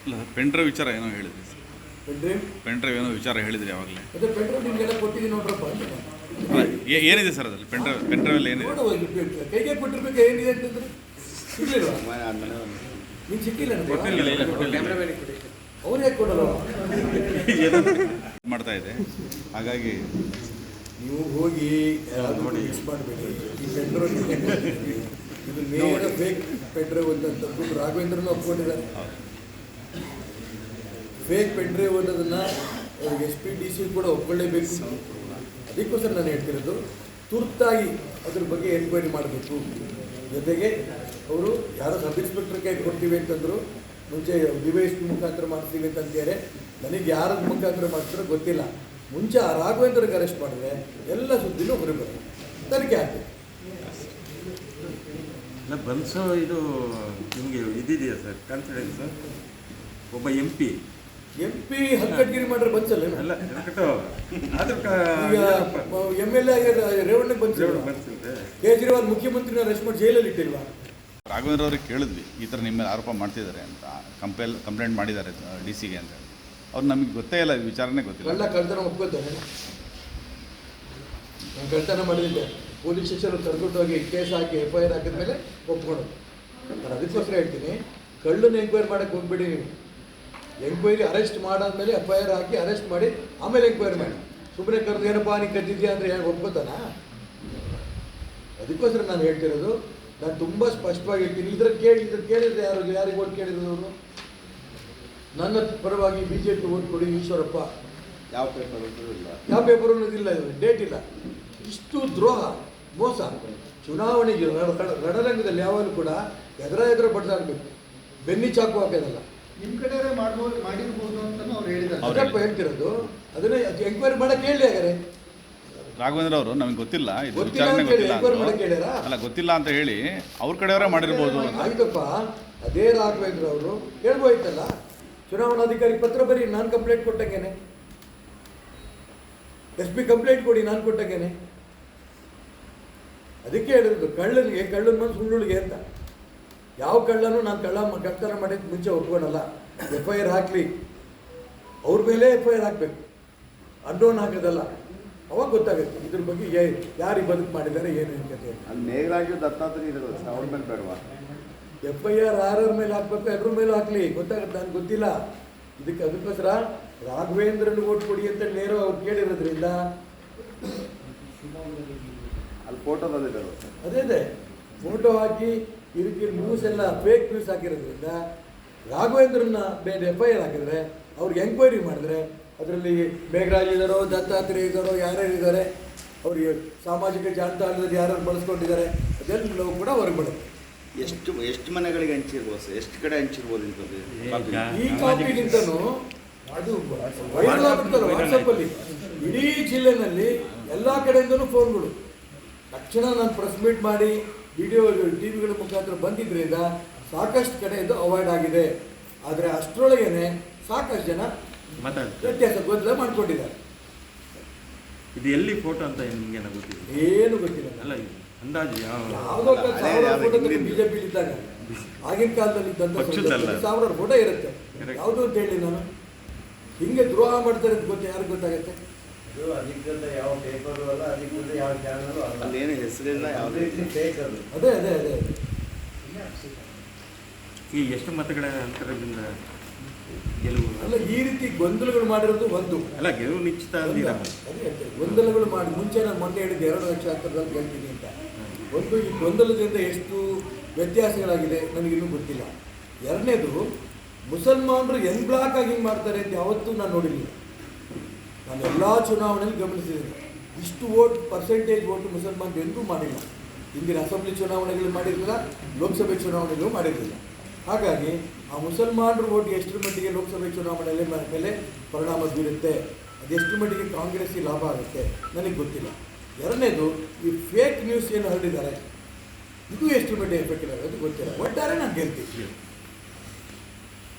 ಇಲ್ಲ pen drive ವಿಚಾರ ಏನೋ ಹೇಳಿದ್ರಿ ಸರ್. ಪೆನ್ ಡ್ರೈವ್ ಏನೋ ವಿಚಾರ ಹೇಳಿದ್ರಿ ಯಾವಾಗಲೇ. ಅದೇ ಪೆನ್ ಡ್ರೈವ್ ನಿಮಗೆಲ್ಲ ಕೊಟ್ಟಿದ್ದೀನಿ ನೋಡ್ರಪ್ಪ ಅಂತ. ಏನಿದೆ ಸರ್ ಅದರಲ್ಲಿ ಪೆನ್ ಡ್ರೈವಲ್ಲಿ ಏನಿದೆ? ಕೈಗೆ ಕೊಟ್ಟಿರ್ಬೇಕು ಏನಿದೆ ಅಂತಂದ್ರೆ ಸಿಗ್ಲಿಲ್ವಾ? ನೀನು ಸಿಕ್ಕಿಲ್ಲ ಅವ್ರು ಯಾಕೆ ಕೊಡಲ್ಲ ಮಾಡ್ತಾ ಇದೆ. ಹಾಗಾಗಿ ನೀವು ಹೋಗಿ ನೋಡಿ ಮಿಕ್ಸ್ ಮಾಡಬೇಡಿ. ಈ ಪೆನ್ ಡ್ರೈವ್ ಇದು ನೇರ ಫೇಕ್ ಪೆನ್ ಡ್ರೈವ್ ಅಂತ ರಾಘವೇಂದ್ರನು ಒಪ್ಕೊಂಡಿದ್ದಾರೆ. ಫೇಕ್ ಪೆನ್ ಡ್ರೈವ್ ಅನ್ನೋದನ್ನು SPDC ಕೂಡ ಒಪ್ಕೊಳ್ಳೇಬೇಕು. ಅದಕ್ಕೋಸ್ಕರ ನಾನು ಹೇಳ್ತಿರೋದು ತುರ್ತಾಗಿ ಅದ್ರ ಬಗ್ಗೆ ಎನ್ಕ್ವೈರಿ ಮಾಡಬೇಕು. ಜೊತೆಗೆ ಅವರು ಯಾರೋ ಸಬ್ ಇನ್ಸ್ಪೆಕ್ಟರ್ ಕೈ ಕೊಡ್ತೀವಿ ಅಂತಂದರು, ಮುಂಚೆ DYSP ಮುಖಾಂತರ ಮಾಡ್ತೀವಿ ಅಂತಂತಾರೆ. ನನಗೆ ಯಾರ ಮುಖಾಂತರ ಮಾಡ್ತಾರೋ ಗೊತ್ತಿಲ್ಲ. ಮುಂಚೆ ಆ ರಾಘವೇಂದ್ರಿಗೆ ಅರೆಸ್ಟ್ ಮಾಡಿದ್ರೆ ಎಲ್ಲ ಸುದ್ದಿನೂ ಹೊರಬರುತ್ತೆ, ತನಿಖೆ ಆಗಬೇಕು. ಬನ್ಸೋ ಇದು ನಿಮಗೆ ಇದಿದೆಯಾ ಸರ್ ಕಾನ್ಫಿಡೆನ್ಸ್? ಒಬ್ಬ MP ಹಕ್ಕಟ್ಗಿರಿ ಮಾಡ್ರೆ ಬನ್ಸಲ್ಲ ಅಲ್ಲ MLA ರೇವಣ್ಣಗೆ ಬನ್ಸಿಲ್ಲ. ಕೇಜ್ರಿವಾಲ್ ಮುಖ್ಯಮಂತ್ರಿನ ಅರೆಸ್ಟ್ ಮಾಡಿ ಜೈಲಲ್ಲಿ ಇಟ್ಟಿಲ್ವಾ? ರಾಘವೇಂದ್ರ ಅವ್ರಿಗೆ ಕೇಳಿದ್ವಿ, ಈ ಥರ ನಿಮ್ಮ ಮೇಲೆ ಆರೋಪ ಮಾಡ್ತಿದ್ದಾರೆ ಅಂತ, ಕಂಪ್ಲೇಂಟ್ ಮಾಡಿದ್ದಾರೆ DC ಗೆ ಅಂತ. ಅವ್ರು ನಮಗೆ ಗೊತ್ತೇ ಇಲ್ಲ, ವಿಚಾರನೇ ಗೊತ್ತಿಲ್ಲ. ಕಳ್ತನ ಒಪ್ಕೊಳ್ತಾರೆ. ನಾನು ಕಳ್ತನ ಮಾಡಿದ್ದೆ, ಪೊಲೀಸ್ ಸ್ಟೇಷನ್ ಕರ್ಕೊಂಡು ಹೋಗಿ ಕೇಸ್ ಹಾಕಿ FIR ಹಾಕಿದ ಮೇಲೆ ಒಪ್ಕೊಳ್ಳೋದು. ನಾನು ಅದಕ್ಕೋಸ್ಕರ ಹೇಳ್ತೀನಿ, ಕಳ್ಳನ್ನ ಎಂಕ್ವೈರಿ ಮಾಡೋಕ್ಕೆ ಹೋಗ್ಬೇಡಿ ನೀವು. ಎಂಕ್ವೈರಿ ಅರೆಸ್ಟ್ ಮಾಡಾದ್ಮೇಲೆ FIR ಹಾಕಿ ಅರೆಸ್ಟ್ ಮಾಡಿ ಆಮೇಲೆ ಎಂಕ್ವೈರಿ ಮಾಡಿ. ಸುಮ್ಮನೆ ಕರೆದು ಏನಪ್ಪ ನೀನು ಕದ್ದಿದ್ಯಾ ಅಂದರೆ ಏನು ಒಪ್ಕೋತಾನ? ಅದಕ್ಕೋಸ್ಕರ ನಾನು ಹೇಳ್ತಿರೋದು, ನಾನು ತುಂಬ ಸ್ಪಷ್ಟವಾಗಿ ಹೇಳ್ತೀನಿ. ಇದ್ರ ಕೇಳಿದ್ರೆ ಯಾರಿಗೆ ಓಟ್ ಕೇಳಿದ್ರು ಅವರು? ನನ್ನ ಪರವಾಗಿ BJP ಓಟ್ ಕೊಡಿ ಈಶ್ವರಪ್ಪ. ಯಾವ ಪೇಪರ್ ಇಲ್ಲ, ಯಾವ ಪೇಪರ್ ಅನ್ನೋದಿಲ್ಲ, ಡೇಟ್ ಇಲ್ಲ. ಇಷ್ಟು ದ್ರೋಹ, ಮೋಸ. ಚುನಾವಣೆಗೆ ರಣರಂಗದಲ್ಲಿ ಯಾವಾಗಲೂ ಕೂಡ ಎದುರ ಬಡ್ದಾಗಬೇಕು, ಬೆನ್ನಿ ಚಾಕು ಹಾಕೋದಲ್ಲ. ನಿಮ್ಮ ಕಡೆ ಮಾಡಿರ್ಬೋದು ಅಂತ ಅವ್ರು ಹೇಳಿದ್ದಾರೆ. ಅದಪ್ಪ ಹೇಳ್ತಿರೋದು. ಅದನ್ನೇ ಎಂಕ್ವೈರಿ ಮಾಡಕ್ಕೆ ಹೇಳಿ. ಹಾಗಾದ್ರೆ ರಾಘವೇಂದ್ರ ಅವರು ನಮಗೆ ಗೊತ್ತಿಲ್ಲ, ಇದು ಗೊತ್ತಿಲ್ಲ ವಿಚಾರನೇ ಅಂತ ಹೇಳಿ ಗೊತ್ತಿಲ್ಲ ಎಂಕ್ವೈರಿ ಮಾಡಕ್ಕೆ ಹೇಳ್ಯಾರ? ಅಲ್ಲ, ಗೊತ್ತಿಲ್ಲ ಅಂತ ಹೇಳಿ ಅವ್ರ ಕಡೆಯವರೇ ಮಾಡಿರ್ಬೋದು. ಆಯ್ತಪ್ಪ, ಅದೇ ರಾಘವೇಂದ್ರ ಅವರು ಹೇಳ್ಬೋಯ್ತಲ್ಲ, ಚುನಾವಣಾಧಿಕಾರಿ ಪತ್ರ ಬರೀ, ನಾನು ಕಂಪ್ಲೇಂಟ್ ಕೊಟ್ಟಂಗೇನೆ. SP ಕಂಪ್ಲೇಂಟ್ ಕೊಡಿ, ನಾನು ಕೊಟ್ಟಂಗೇನೆ. ಅದಕ್ಕೆ ಹೇಳಿರೋದು, ಕಳ್ಳನ ಮನಸ್ಸು ಹುಳ್ಳುಳಿಗೆ ಅಂತ. ಯಾವ ಕಳ್ಳನೂ ನಾನು ಕಳ್ತನ ಮಾಡಿದ ಮುಂಚೆ ಒಪ್ಕೊಳಲ್ಲ. FIR ಹಾಕಲಿ, ಅವ್ರ ಮೇಲೆ FIR ಹಾಕಬೇಕು, ಅಡ್ಡೋನ್ ಹಾಕೋದಲ್ಲ. ಅವಾಗ ಗೊತ್ತಾಗುತ್ತೆ ಇದ್ರ ಬಗ್ಗೆ ಯಾರಿಗೆ ಬದುಕು ಮಾಡಿದ್ದಾರೆ, ಏನು ಕತೆ. ಮೇಘರಾಜು ದತ್ತಾತ್ರೇಯ ಇರೋದು ಅವ್ರ ಮೇಲೆ ಬೇಡವಾ? FIR ಯಾರ್ಯಾರ ಮೇಲೆ ಹಾಕ್ಬೇಕು, ಎಲ್ಲರ ಮೇಲೂ ಹಾಕಲಿ, ಗೊತ್ತಾಗುತ್ತೆ. ನನಗೆ ಗೊತ್ತಿಲ್ಲ. ಅದಕ್ಕೋಸ್ಕರ ರಾಘವೇಂದ್ರನ್ ಓಟ್ ಕೊಡಿ ಅಂತ ನೇರ ಅವ್ರು ಕೇಳಿರೋದ್ರಿಂದ ಅಲ್ಲಿ ಫೋಟೋದಲ್ಲಿ ಅದೇ ಫೋಟೋ ಹಾಕಿ ಇದಕ್ಕೆ ನ್ಯೂಸ್ ಎಲ್ಲ ಫೇಕ್ ನ್ಯೂಸ್ ಹಾಕಿರೋದ್ರಿಂದ ರಾಘವೇಂದ್ರನ್ನ ಬೇರೆ FIR ಹಾಕಿದ್ರೆ, ಅವ್ರಿಗೆ ಎಂಕ್ವೈರಿ ಮಾಡಿದ್ರೆ ಅದರಲ್ಲಿ ಮೇಘರಾಜ್ ಇದ್ದಾರೋ, ದತ್ತಾತ್ರೇಯ ಇದ್ದಾರೋ, ಯಾರ್ಯಾರಿದ್ದಾರೆ, ಅವ್ರಿಗೆ ಸಾಮಾಜಿಕ ಜಾಲತಾಣದಲ್ಲಿ ಯಾರ್ಯಾರು ಬಳಸ್ಕೊಂಡಿದ್ದಾರೆ, ಅದೆಲ್ಲವೂ ಕೂಡ ಹೊರಗೆ ಬರುತ್ತೆ. ಎಷ್ಟು ಮನೆಗಳಿಗೆ ಹಂಚಿರ್ಬೋದು ಸರ್? ಎಷ್ಟು ಕಡೆ ಹಂಚಿರ್ಬೋದು ಇಂಥದ್ದು? ಈ ಕಾಪಿಗಿಂತನೂ ಅದು ವೈರಲ್ ಆಗುತ್ತಲ್ಲ ವಾಟ್ಸಪ್ಪಲ್ಲಿ, ಇಡೀ ಜಿಲ್ಲೆನಲ್ಲಿ ಎಲ್ಲ ಕಡೆಯಿಂದನೂ ಫೋನ್ಗಳು. ತಕ್ಷಣ ನಾನು ಪ್ರೆಸ್ ಮೀಟ್ ಮಾಡಿ ವಿಡಿಯೋ TV ಮುಖಾಂತರ ಬಂದಿದ್ದರಿಂದ ಸಾಕಷ್ಟು ಕಡೆ ಇದು ಅವಾಯ್ಡ್ ಆಗಿದೆ. ಆದರೆ ಅಷ್ಟರೊಳಗೇನೆ ಸಾಕಷ್ಟು ಜನ ವ್ಯತ್ಯಾಸ ಗೊಂದಲ ಮಾಡ್ಕೊಂಡಿದ್ದಾರೆ. ಇದು ಎಲ್ಲಿ ಫೋಟೋ ಅಂತ ನಿಮಗೆ ಗೊತ್ತಿಲ್ಲ? ಏನು ಗೊತ್ತಿಲ್ಲ. ಅಲ್ಲ, ಅಂದಾಜು ಯಾವುದೋ ಫೋಟೋ BJP ಇದ್ದಾಗ ಆಗಿನ ಕಾಲದಲ್ಲಿ ಇದ್ದಂಥ ಸಾವಿರಾರು ಫೋಟೋ ಇರುತ್ತೆ. ಯಾವುದು ಅಂತ ಹೇಳಿ ನಾನು ಹಿಂಗೆ ದ್ರೋಹ ಮಾಡ್ತಾರೆ ಅಂತ ಯಾರಿಗೆ ಗೊತ್ತಾಗುತ್ತೆ? ಯಾವ ಪೇಪರು ಅಲ್ಲ, ಅಧಿಕೃತ ಯಾವ ಚಾನಲ್ ಅಲ್ಲ, ಅಲ್ಲೇನು ಹೆಸರಿಲ್ಲ, ಯಾವುದೇ ಫೇಕ್ ಅದು. ಅದೇ ಈ ಎಷ್ಟು ಮತಗಳ ಅಂತರದಿಂದ ಗೆಲುವು? ಅಲ್ಲ, ಈ ರೀತಿ ಗೊಂದಲಗಳು ಮಾಡಿರೋದು ಒಂದು ಅಲ್ಲ, ಗೆಲುವು ನಿಶ್ಚಿತ ಅಂದಿರ. ಅದೇ ಗೊಂದಲಗಳು ಮಾಡಿ ಮುಂಚೆ ನಾನು ಮೊನ್ನೆ ಹೇಳಿದ್ದೆ 2 ಲಕ್ಷ ಅಂತರದಲ್ಲಿ ಗೆಲ್ತೀನಿ ಅಂತ. ಒಂದು, ಈ ಗೊಂದಲದಿಂದ ಎಷ್ಟು ವ್ಯತ್ಯಾಸಗಳಾಗಿದೆ ನನಗಿನ್ನೂ ಗೊತ್ತಿಲ್ಲ. ಎರಡನೇದು, ಮುಸಲ್ಮಾನರು ಹೆಂಗ್ ಬ್ಲಾಕ್ ಆಗಿ ಹಿಂಗೆ ಮಾಡ್ತಾರೆ ಅಂತ ಯಾವತ್ತೂ ನಾನು ನೋಡಿರಲಿಲ್ಲ. ನಾನು ಎಲ್ಲ ಚುನಾವಣೆಯಲ್ಲಿ ಗಮನಿಸಿದ್ದೀನಿ. ಇಷ್ಟು ಪರ್ಸೆಂಟೇಜ್ ಓಟು ಮುಸಲ್ಮಾನರು ಎಂದೂ ಮಾಡಿಲ್ಲ. ಹಿಂದಿನ ಅಸೆಂಬ್ಲಿ ಚುನಾವಣೆಗಳು ಮಾಡಿರಲಿಲ್ಲ, ಲೋಕಸಭೆ ಚುನಾವಣೆಗಳು ಮಾಡಿರಲಿಲ್ಲ. ಹಾಗಾಗಿ ಆ ಮುಸಲ್ಮಾನರು ಓಟ್ ಎಷ್ಟರ ಮಟ್ಟಿಗೆ ಲೋಕಸಭೆ ಚುನಾವಣೆಯಲ್ಲಿ ಮೇಲೆ ಪರಿಣಾಮ ಬೀರುತ್ತೆ, ಅದೆಷ್ಟು ಮಟ್ಟಿಗೆ ಕಾಂಗ್ರೆಸ್ಗೆ ಲಾಭ ಆಗುತ್ತೆ ನನಗೆ ಗೊತ್ತಿಲ್ಲ. ಎರಡನೇದು, ಈ ಫೇಕ್ ನ್ಯೂಸ್ ಏನು ಹರಡಿದ್ದಾರೆ, ಇದು ಎಷ್ಟು ಮಟ್ಟಿಗೆ ಎಫೆಕ್ಟ್ ಆಗುತ್ತೆ ಗೊತ್ತಿಲ್ಲ. ಒಟ್ಟಾರೆ ನಾನು ಗೆಲ್ತೀನಿ.